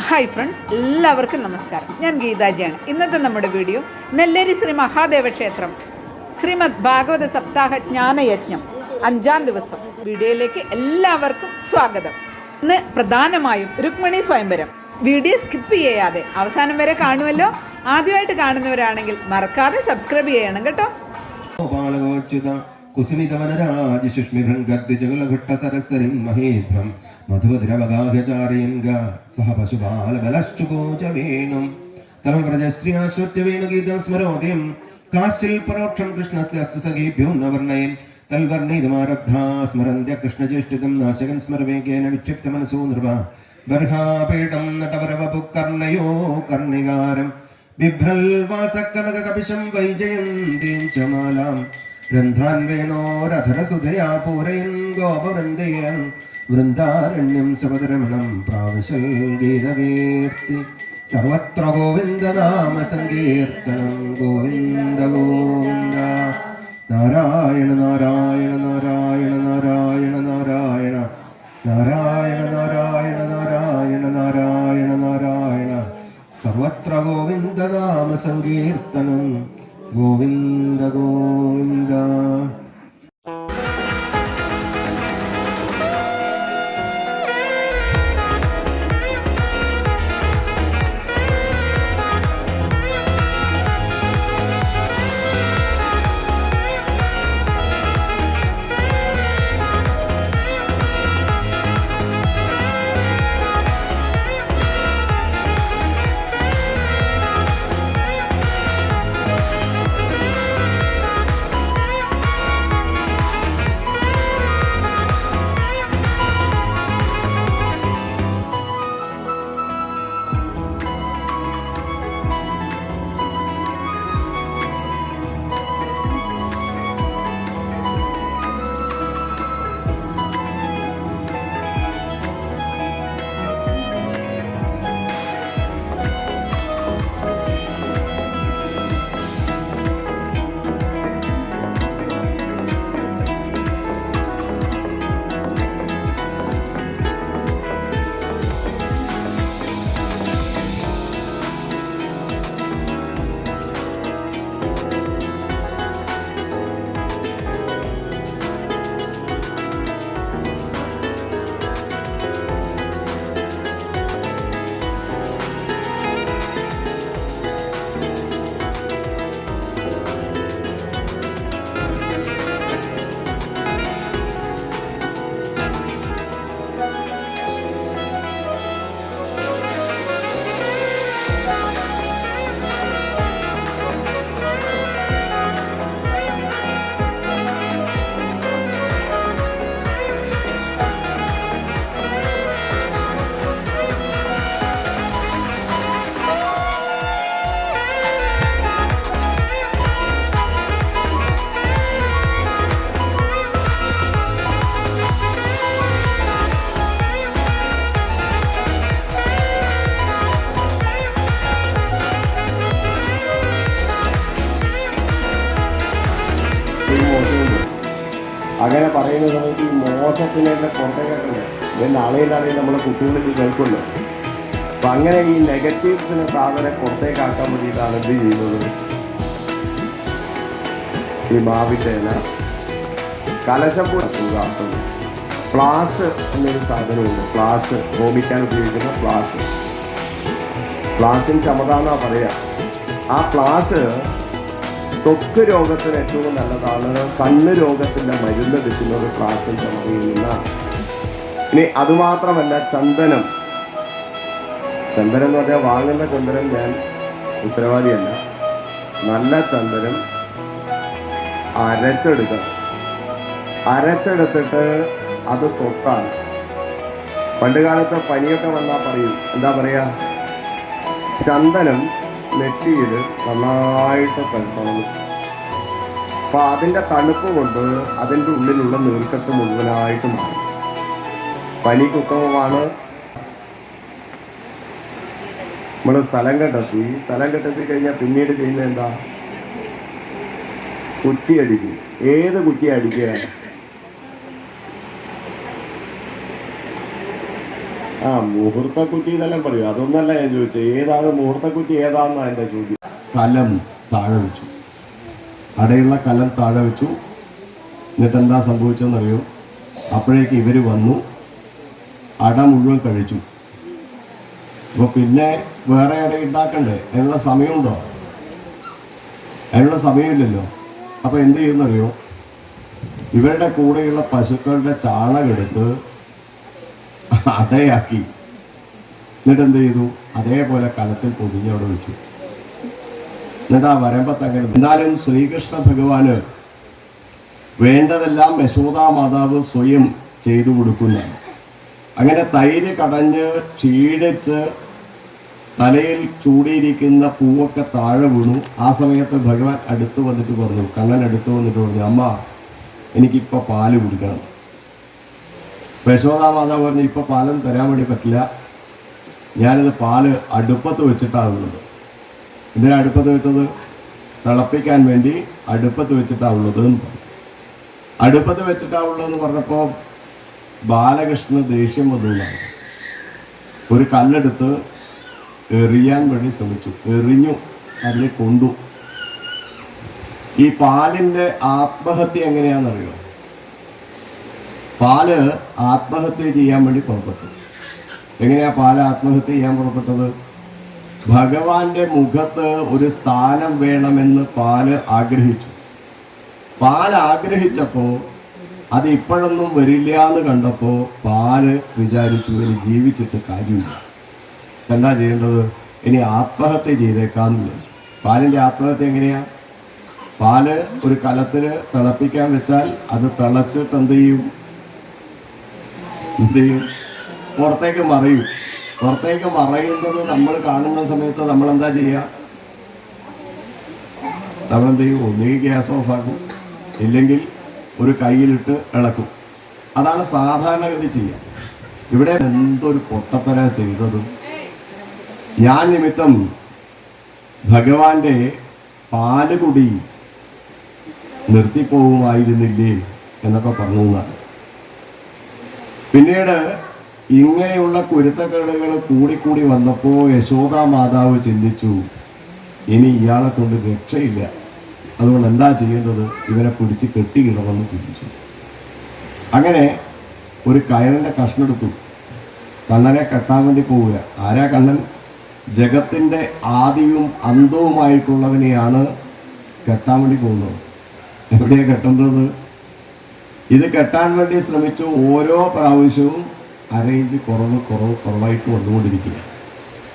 Hi friends, എല്ലാവർക്കും നമസ്കാരം. ഞാൻ ഗീതാജിയാണ്. ഇന്നത്തെ നമ്മുടെ വീഡിയോ നെല്ലേരി ശ്രീ മഹാദേവ ക്ഷേത്രം ശ്രീമദ് ഭാഗവത സപ്താഹ ജ്ഞാനയജ്ഞം 5-ാം ദിവസം വീഡിയോയിലേക്ക് എല്ലാവർക്കും സ്വാഗതം. ഇന്ന് പ്രധാനമായും രുക്മിണി സ്വയംവരം. വീഡിയോ സ്കിപ്പ് ചെയ്യാതെ അവസാനം വരെ കാണുമല്ലോ. ആദ്യമായിട്ട് കാണുന്നവരാണെങ്കിൽ മറക്കാതെ സബ്സ്ക്രൈബ് ചെയ്യണം കേട്ടോ. കുസുമിതവനരാജുഷ്മിഭൃംഗദ്വിജകുലഘട്ടസരസരിം മഹേഭ്രം മധുവതിരവഗാഹചാരയൻഗ സഹ പശുപാലബലശ്ചുകോച വേണും തമവ്രജശ്രിയാശ്രുത്യ വേണുഗീതം സ്മരോദയം കാശ്ചിൽ പരോക്ഷം കൃഷ്ണസ്യ സഖീഭ്യോ ന വർണ്ണയൻ തൽവർണ്ണയിതുമാരബ്ധാ സ്മരന്ത്യ കൃഷ്ണചേഷ്ടിതം നാശകൻ സ്മരവേഗേന വിക്ഷിപ്തമനസോ നൃപ ബർഹാപീഠം നടവരവപുകർണയോ കർണികാരം ബിഭ്രൽവാസകനകകപിശം വൈജയന്തീം ച മാലാം ഗ്രന്ഥാൻവേനോരധരസുധയാ പൂരയൻ ഗോപവൃന്ദേയൻ വൃന്ദാരണ്യം സുഭദ്രമണം പ്രാവിശൽ ഗീതകീർത്തി സർവത്ര ഗോവിന്ദനാമ സങ്കീർത്തനം ഗോവിന്ദ ഗോവിന്ദ. നാരായണ നാരായണ നാരായണ നാരായണ നാരായണ നാരായണ നാരായണ നാരായണ നാരായണ നാരായണ സർവത്ര ഗോവിന്ദനാമ സങ്കീർത്തനം ഗോവിന്ദ ഗോവിന്ദ. അങ്ങനെ പറയുന്ന സമയത്ത് ഈ മോശത്തിനെല്ലാം പുറത്തേക്കൊക്കെ നാളെയിലാണെങ്കിൽ നമ്മളെ കുട്ടികളിൽ കേൾക്കുമല്ലോ. അപ്പം അങ്ങനെ ഈ നെഗറ്റീവ്സിനെ സാധനം പുറത്തേക്കാക്കാൻ വേണ്ടിയിട്ടാണ് എന്ത് ചെയ്യുന്നത്, ഈ മാവിൻ്റെ ഇല, കലശപ്പൂ, സുഖാസം, ഫ്ലാസ് എന്നൊരു സാധനമുണ്ട്. ഫ്ലാസ് ഹോമിക്കാൻ ഉപയോഗിക്കുന്ന ഫ്ലാസ്, ഫ്ലാസിന് ചമത എന്നാണ് പറയുക. ആ ഫ്ലാസ് ത്വക്ക് രോഗത്തിന് ഏറ്റവും നല്ലതാണ്. കണ്ണ് രോഗത്തിൻ്റെ മരുന്ന് കിട്ടുന്നത് ഫ്ലാസിൽ ചമതയിൽ നിന്നാണ്. ഇനി അതുമാത്രമല്ല, ചന്ദനം. ചന്ദനം എന്ന് പറഞ്ഞാൽ വാങ്ങുന്ന ചന്ദനം ഞാൻ ഉത്തരവാദിയല്ല. നല്ല ചന്ദനം അരച്ചെടുത്തിട്ട് അത് തൊട്ടാൽ, പണ്ട് കാലത്ത് പനിയൊക്കെ വന്നാൽ പറയും, എന്താ പറയുക, ചന്ദനം നെറ്റിയിൽ നന്നായിട്ട് തണുക്കണം. അപ്പം അതിൻ്റെ തണുപ്പ് കൊണ്ട് അതിൻ്റെ ഉള്ളിലുള്ള നീർക്കെട്ട് മുഴുവനായിട്ട് മാറും. പനിക്ക് ഉത്തമമാണ്. നമ്മൾ സ്ഥലം കണ്ടെത്തി കഴിഞ്ഞാൽ പിന്നീട് ചെയ്യുന്നത് എന്താ, കുറ്റി അടിക്കും. ഏത് കുറ്റി അടിക്കുക? ആ മുഹൂർത്തക്കുറ്റി എന്നെല്ലാം പറയും. അതൊന്നല്ല ഞാൻ ചോദിച്ചത്, ഏതാണ് മുഹൂർത്തക്കുറ്റി ഏതാണെന്നാണ് എൻ്റെ ചോദ്യം. കലം താഴെ വെച്ചു, അടയുള്ള കലം താഴെ വെച്ചു. എന്നിട്ട് എന്താ സംഭവിച്ചതെന്നറിയോ? അപ്പോഴേക്ക് ഇവർ വന്നു, അട മുഴുവൻ കഴിച്ചു. അപ്പോൾ പിന്നെ വേറെ അട ഉണ്ടാക്കണ്ടേ? അതിനുള്ള സമയമുണ്ടോ? അതിനുള്ള സമയമില്ലല്ലോ. അപ്പോൾ എന്ത് ചെയ്യുന്നറിയോ? ഇവരുടെ കൂടെയുള്ള പശുക്കളുടെ ചാണകെടുത്ത് അടയാക്കി. എന്നിട്ട് എന്ത് ചെയ്തു? അതേപോലെ കലത്തിൽ പൊതിഞ്ഞ് അവിടെ വെച്ചു. എന്നിട്ട് ആ വരമ്പത്ത് അങ്ങനെ. എന്നാലും ശ്രീകൃഷ്ണ ഭഗവാന് വേണ്ടതെല്ലാം യശോദാ മാതാവ് സ്വയം ചെയ്തു കൊടുക്കുന്നതാണ്. അങ്ങനെ തൈര് കടഞ്ഞ് ക്ഷീണിച്ച് തലയിൽ ചൂടിയിരിക്കുന്ന പൂവൊക്കെ താഴെ വീണു. ആ സമയത്ത് ഭഗവാൻ അടുത്ത് വന്നിട്ട് പറഞ്ഞു, കണ്ണൻ അടുത്ത് വന്നിട്ട് പറഞ്ഞു, അമ്മ എനിക്കിപ്പോൾ പാല് കുടിക്കണം. യശോദാ മാതാവ് പറഞ്ഞു, ഇപ്പോൾ പാലൊന്നും തരാൻ വേണ്ടി പറ്റില്ല, ഞാനിത് പാല് അടുപ്പത്ത് വെച്ചിട്ടാണ് ഉള്ളത്. എന്തിനാണ് അടുപ്പത്ത് വെച്ചത്? തിളപ്പിക്കാൻ വേണ്ടി അടുപ്പത്ത് വെച്ചിട്ടാണ് ഉള്ളത് എന്ന് പറഞ്ഞു. അടുപ്പത്ത് വെച്ചിട്ടാണ് ഉള്ളതെന്ന് പറഞ്ഞപ്പോൾ ബാലകൃഷ്ണന് ദേഷ്യം വന്നതാണ്. ഒരു കല്ലെടുത്ത് എറിയാൻ വേണ്ടി ശ്രമിച്ചു, എറിഞ്ഞു, അതിനെ കൊണ്ടു. ഈ പാലിൻ്റെ ആത്മഹത്യ എങ്ങനെയാണെന്നറിയോ? പാല് ആത്മഹത്യ ചെയ്യാൻ വേണ്ടി പുറപ്പെട്ടു. എങ്ങനെയാ പാല് ആത്മഹത്യ ചെയ്യാൻ പുറപ്പെട്ടത്? ഭഗവാന്റെ മുഖത്ത് ഒരു സ്ഥാനം വേണമെന്ന് പാല് ആഗ്രഹിച്ചു. പാല് ആഗ്രഹിച്ചപ്പോൾ അത് ഇപ്പോഴൊന്നും വരില്ല എന്ന് കണ്ടപ്പോൾ പാല് വിചാരിച്ചു, ഇനി ജീവിച്ചിട്ട് കാര്യമില്ല, എന്താ ചെയ്യേണ്ടത്? ഇനി ആത്മഹത്യ ചെയ്തേക്കാന്ന് വിചാരിച്ചു. പാലിൻ്റെ ആത്മഹത്യ എങ്ങനെയാ? പാല് ഒരു കലത്തിൽ തിളപ്പിക്കാൻ വെച്ചാൽ അത് തിളച്ചിട്ട് എന്ത് ചെയ്യും? പുറത്തേക്ക് മറയും. പുറത്തേക്ക് മറയുന്നത് നമ്മൾ കാണുന്ന സമയത്ത് നമ്മൾ എന്താ ചെയ്യുക? നമ്മളെന്ത് ചെയ്യും? ഒന്നുകിൽ ഗ്യാസ് ഓഫാക്കും, ഇല്ലെങ്കിൽ ഒരു കയ്യിലിട്ട് ഇളക്കും. അതാണ് സാധാരണഗതി ചെയ്യുക. ഇവിടെ എന്തൊരു പൊട്ടത്തര ചെയ്തത്! ഞാൻ നിമിത്തം ഭഗവാന്റെ പാലുകുടി നിർത്തിപ്പോകുമായിരുന്നില്ലേ എന്നൊക്കെ പറഞ്ഞു എന്നാണ്. പിന്നീട് ഇങ്ങനെയുള്ള കുരുത്തക്കേടുകൾ കൂടിക്കൂടി വന്നപ്പോൾ യശോദാ മാതാവ് ചിന്തിച്ചു, ഇനി ഇയാളെ കൊണ്ട് രക്ഷയില്ല, അതുകൊണ്ട് എന്താ ചെയ്യേണ്ടത്? ഇവനെ പിടിച്ച് കെട്ടിയിടണമെന്ന് ചിന്തിച്ചു. അങ്ങനെ ഒരു കയറിൻ്റെ കഷ്ണെടുത്തു, കണ്ണനെ കെട്ടാൻ വേണ്ടി പോവുക. ആരാ കണ്ണൻ? ജഗത്തിൻ്റെ ആദിയും അന്തവുമായിട്ടുള്ളവനെയാണ് കെട്ടാൻ വേണ്ടി പോകുന്നത്. എവിടെയാണ് കെട്ടേണ്ടത്? ഇത് കെട്ടാൻ വേണ്ടി ശ്രമിച്ചു. ഓരോ പ്രാവശ്യവും അരയിഞ്ച് കുറവായിട്ട് വന്നുകൊണ്ടിരിക്കുക.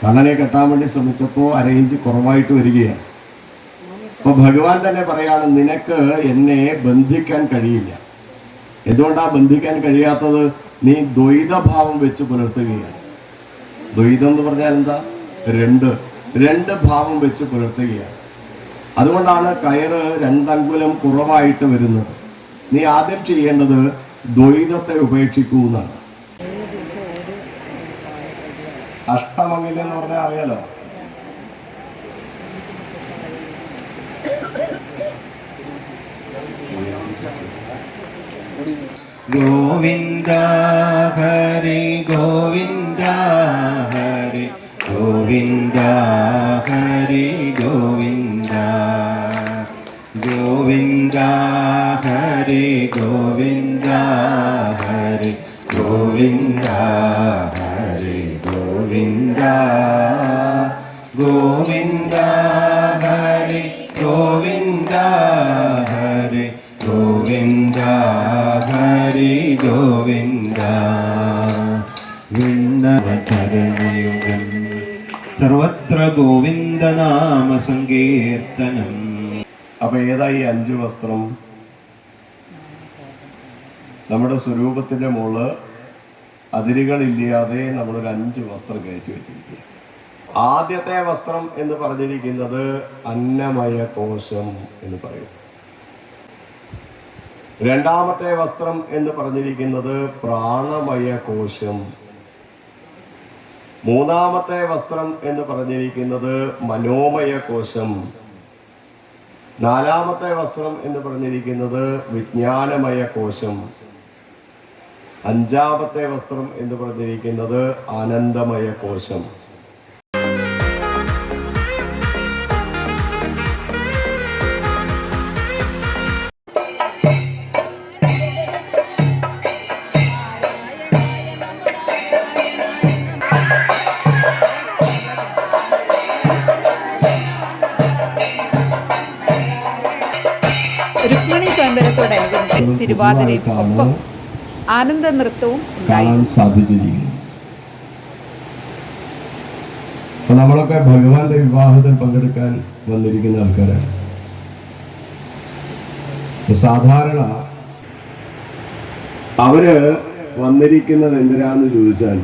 കണ്ണനെ കെട്ടാൻ വേണ്ടി ശ്രമിച്ചപ്പോൾ അരയിഞ്ച് കുറവായിട്ട് വരികയാണ്. അപ്പോൾ ഭഗവാൻ തന്നെ പറയാണ്, നിനക്ക് എന്നെ ബന്ധിക്കാൻ കഴിയില്ല. എന്തുകൊണ്ടാണ് ബന്ധിക്കാൻ കഴിയാത്തത്? നീ ദ്വൈതഭാവം വെച്ച് പുലർത്തുകയാണ്. ദ്വൈതം എന്ന് പറഞ്ഞാൽ എന്താ? രണ്ട് ഭാവം വെച്ച് പുലർത്തുകയാണ്. അതുകൊണ്ടാണ് കയറ് 2 അങ്കുലം കുറവായിട്ട് വരുന്നത്. നീ ആദ്യം ചെയ്യേണ്ടത് ദ്വൈതത്തെ ഉപേക്ഷിക്കൂ എന്നാണ്. അഷ്ടമംഗലം എന്ന് പറഞ്ഞാൽ അറിയാലോ? ഗോവിന്ദ ഹരി ഗോവിന്ദ ഹരി ഗോവിന്ദ ഹരി ഗോവിന്ദ ഗോവിന്ദ ഹരി ഗോവിന്ദ ഹരി ഗോവിന്ദ ഹരി ഗോവിന്ദ ഗോവിന്ദ ഹരി ഗോവിന്ദ ഹരി ഗോവിന്ദ ഹരി ഗോവിന്ദ വിണ്ണവതരണയുഗം സർവത്ര ഗോവിന്ദ നാമ സങ്കീർത്തനം. അപ്പൊ ഏതായി 5 വസ്ത്രം? നമ്മുടെ സ്വരൂപത്തിന്റെ മുകളിൽ അതിരുകളില്ലാതെ നമ്മളൊരു 5 വസ്ത്രം കയറ്റി വെച്ചിരിക്കുക. ആദ്യത്തെ വസ്ത്രം എന്ന് പറഞ്ഞിരിക്കുന്നത് അന്നമയ കോശം എന്ന് പറയും. രണ്ടാമത്തെ വസ്ത്രം എന്ന് പറഞ്ഞിരിക്കുന്നത് പ്രാണമയ കോശം. മൂന്നാമത്തെ വസ്ത്രം എന്ന് പറഞ്ഞിരിക്കുന്നത് മനോമയ കോശം. നാലാമത്തെ വസ്ത്രം എന്ന് പറഞ്ഞിരിക്കുന്നത് വിജ്ഞാനമയ കോശം. അഞ്ചാമത്തെ വസ്ത്രം എന്ന് പറഞ്ഞിരിക്കുന്നത് ആനന്ദമയ കോശം. രുക്മിണി സ്വാതന്ത്ര്യത്തോടനുബന്ധിച്ച് തിരുവാതിരയും ഒപ്പം ആനന്ദ നൃത്തവും കാണാൻ സാധിച്ചിരിക്കുന്നു. അപ്പൊ നമ്മളൊക്കെ ഭഗവാന്റെ വിവാഹത്തിൽ പങ്കെടുക്കാൻ വന്നിരിക്കുന്ന ആൾക്കാരാണ്. സാധാരണ അവര് വന്നിരിക്കുന്നത് എന്തിനാന്ന് ചോദിച്ചാൽ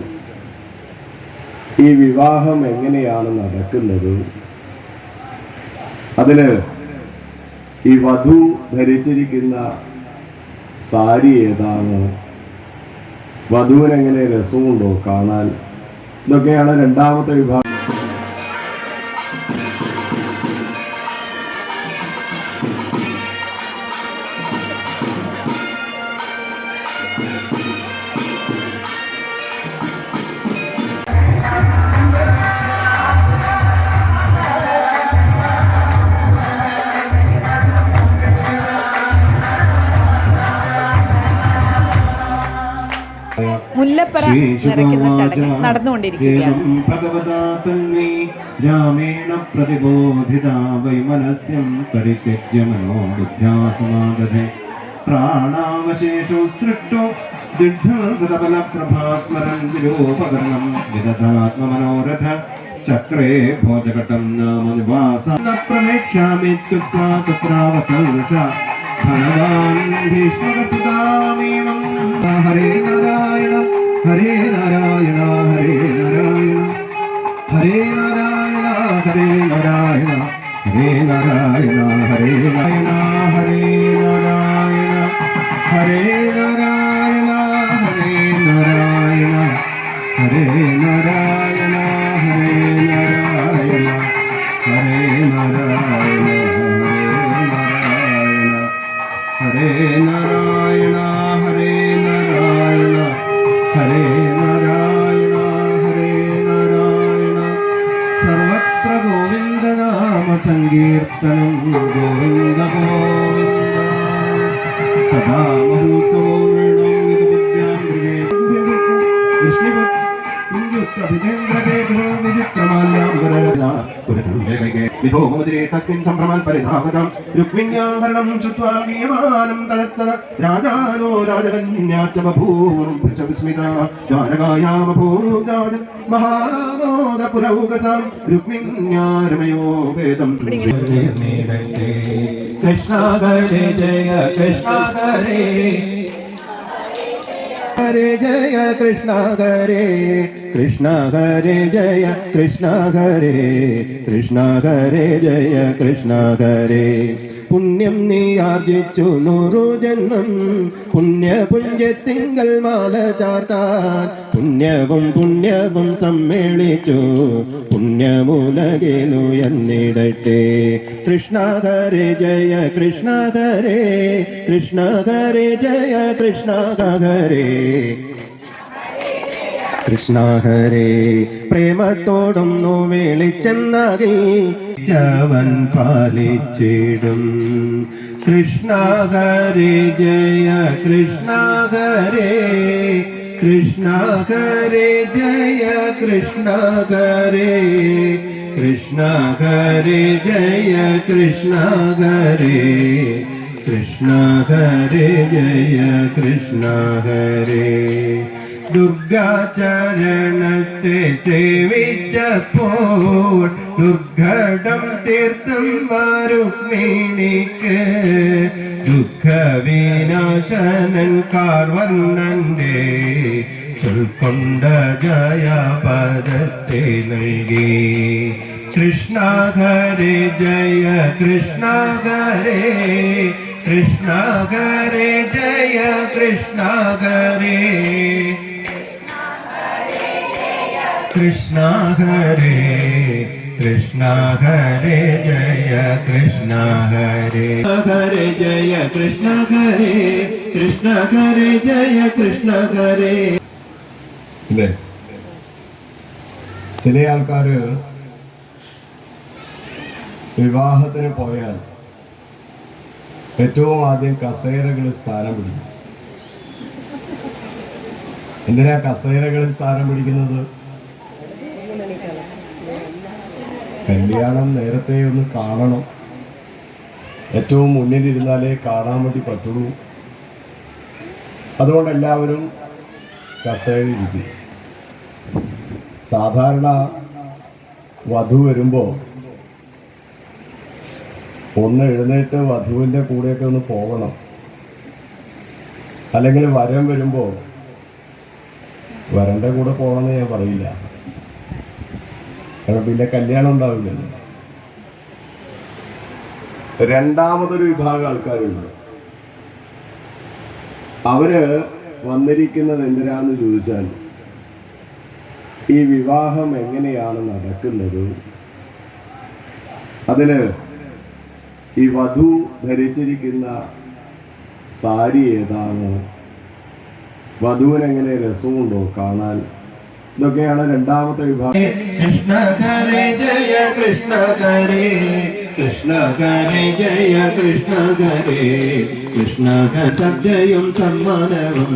ഈ വിവാഹം എങ്ങനെയാണ് നടക്കുന്നത്, അതില് ഈ വധു ധരിച്ചിരിക്കുന്ന സാരി ഏതാണ്, വധുവിനെങ്ങനെ രസമുണ്ടോ കാണാൻ, ഇതൊക്കെയാണ് രണ്ടാമത്തെ വിഭാഗം. മുല്ലപ്പറ നിറയ്ക്കുന്ന ചടങ്ങ് നടന്നുകൊണ്ടിരിക്കുകയാണ്. രാമേണ പ്രതിബോധിതാ വൈമനസ്യം പരിത്യജ്യ മനോബുദ്ധ്യാസമാഗതേ പ്രാണാവശേഷോത്സൃഷ്ടോ ദിഗ്ധൃതബലപ്രഭാസ്മരൻ വിരൂപകർണം വിദധാത്മമനോരഥ ചക്രേ ഭോജഘട്ടം നാമ നിവാസം ന പ്രവേക്ഷ്യാമിത്യുക്ത്വാ തത്രാവസർഷ ഭഗവാൻ ഭീഷ്മകസുതാമേവം ഹരേ നാരായണ ഹരേ നാരായണ ഹരേ നാരായണ ഹരേ നാരായണ ഹരേ നാരായണ ഹരേ നാരായണ ഹരേ നാരായണ ഹരേ നാരായണ ഹരേ നാരായണ ഹരേ നാരായണ ഹരേ നാരായണ ഹരേ നാരായണ ഹരേ നാരായണ ഹരേ നാരായണ ഹരേ നാരായണ ഹരേ നാരായണ ഹരേ നാരായണ സർവത്ര ഗോവിന്ദനാമ സങ്കീർത്തനം ഗോവിന്ദ ഗോവിന്ദ സദാ രുക്മിണ്യാഭരണം ശ്രുത്വാ ഗീയമാനം തദസ്തദ രാജാനോ രാജകന്യാശ്ച ബഭൂവം വിസ്മിത ജാനകായാമഭൂജാത മഹാമോദപുരൗകസാം രുക്മിണ്യാരമയോ വേദം കൃഷ്ണ ഹരേ ജയ കൃഷ്ണ ഹരേ ഹരേ ജയ കൃഷ്ണ ഹരേ കൃഷ്ണ ഹരേ ജയ കൃഷ്ണ ഹരേ കൃഷ്ണ ഹരേ ജയ കൃഷ്ണ ഹരേ പുണ്യം നീ ആർജിച്ചു 100 ജന്മം പുണ്യപുണ്യത്തിങ്കൽ മാല ചാർത്താൻ പുണ്യവും പുണ്യവും സമ്മേളിച്ചു പുണ്യമുലകിലുയർന്നിടട്ടെ കൃഷ്ണ ഹരേ ജയ കൃഷ്ണ ഹരേ കൃഷ്ണ ഹരേ ജയ കൃഷ്ണ ഹരേ കൃഷ്ണ ഹരേ പ്രേമത്തോടൊന്നു വിളിച്ചെന്നകിൽ ചവൻ പാലിച്ചിടും കൃഷ്ണ ഹരേ ജയ കൃഷ്ണ ഹരേ കൃഷ്ണ ഹരേ ജയ കൃഷ്ണ ഹരേ കൃഷ്ണ ഹരേ ജയ കൃഷ്ണ ഹരേ കൃഷ്ണ ഹരേ ജയ കൃഷ്ണ ഹരേ ദുർഗാചരണത്തെ സേവിച്ചപ്പോൾ ദുർഘടം തീർത്തും രുക്മിണിക്ക് ദുഃഖവിനാശനൻ കാർവർണ്ണന്റെ ഉൾക്കൊണ്ട ജയപദത്തെ നൽകി കൃഷ്ണ ഹരേ ജയ കൃഷ്ണ ഹരേ കൃഷ്ണ ഹരേ ജയ കൃഷ്ണ ഹരേ കൃഷ്ണ ഹരേ കൃഷ്ണ ഹരേ ജയ കൃഷ്ണ ഹരേ ഹരേ ജയ കൃഷ്ണ ഹരേ കൃഷ്ണ ഹരേ ജയ കൃഷ്ണ ഹരേ. ഇല്ലേ, ചില ആൾക്കാര് വിവാഹത്തിന് പോയാൽ ഏറ്റവും ആദ്യം കസേരകളിൽ സ്ഥാനം പിടിക്കും. എന്തിനാ കസേരകളിൽ സ്ഥാനം പിടിക്കുന്നത്? കല്യാണം നേരത്തെ ഒന്ന് കാണണം, ഏറ്റവും മുന്നിലിരുന്നാലേ കാണാൻ വേണ്ടി പറ്റുള്ളൂ. അതുകൊണ്ട് എല്ലാവരും കസേരയിലിരിക്കും. സാധാരണ വധു വരുമ്പോൾ ഒന്ന് എഴുന്നേറ്റ് വധുവിൻ്റെ കൂടെയൊക്കെ ഒന്ന് പോകണം. അല്ലെങ്കിൽ വരൻ വരുമ്പോൾ വരൻ്റെ കൂടെ പോകണമെന്ന് ഞാൻ പറയില്ല, കാരണം പിന്നെ കല്യാണം ഉണ്ടാവില്ലല്ലോ. രണ്ടാമതൊരു വിഭാഗം ആൾക്കാരുണ്ട്. അവര് വന്നിരിക്കുന്നത് എന്തിനാന്ന് ചോദിച്ചാൽ, ഈ വിവാഹം എങ്ങനെയാണ് നടക്കുന്നത്, അതില് ഈ വധു ധരിച്ചിരിക്കുന്ന സാരി ഏതാണ്, വധുവിനെങ്ങനെ രസമുണ്ടോ കാണാൻ, ഇതൊക്കെയാണ് രണ്ടാമത്തെ വിഭാഗം. കൃഷ്ണ ഹരേ ജയ കൃഷ്ണ ഹരേ കൃഷ്ണ ഹരേ ജയ കൃഷ്ണ ഹരേ കൃഷ്ണ സദ്യയും സമ്മാനവും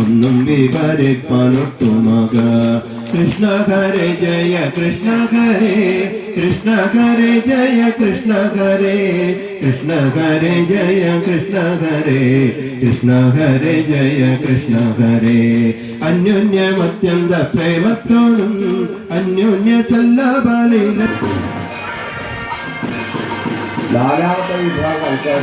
ഒന്നും വിവരിപ്പാനൊട്ടുമക. കൃഷ്ണ ഹരേ ജയ കൃഷ്ണ ഹരേ കൃഷ്ണ ഹരേ ജയ കൃഷ്ണ ഹരേ കൃഷ്ണ ഹരേ ജയ കൃഷ്ണ ഹരേ കൃഷ്ണ ഹരേ ജയ കൃഷ്ണ ഹരേ. അന്യോന്യമത്യന്ത പ്രേമത്തോടും അന്യോന്യ സല്ലാപലീല. നാലാമത്തെ വിഭാഗം ആൾക്കാർ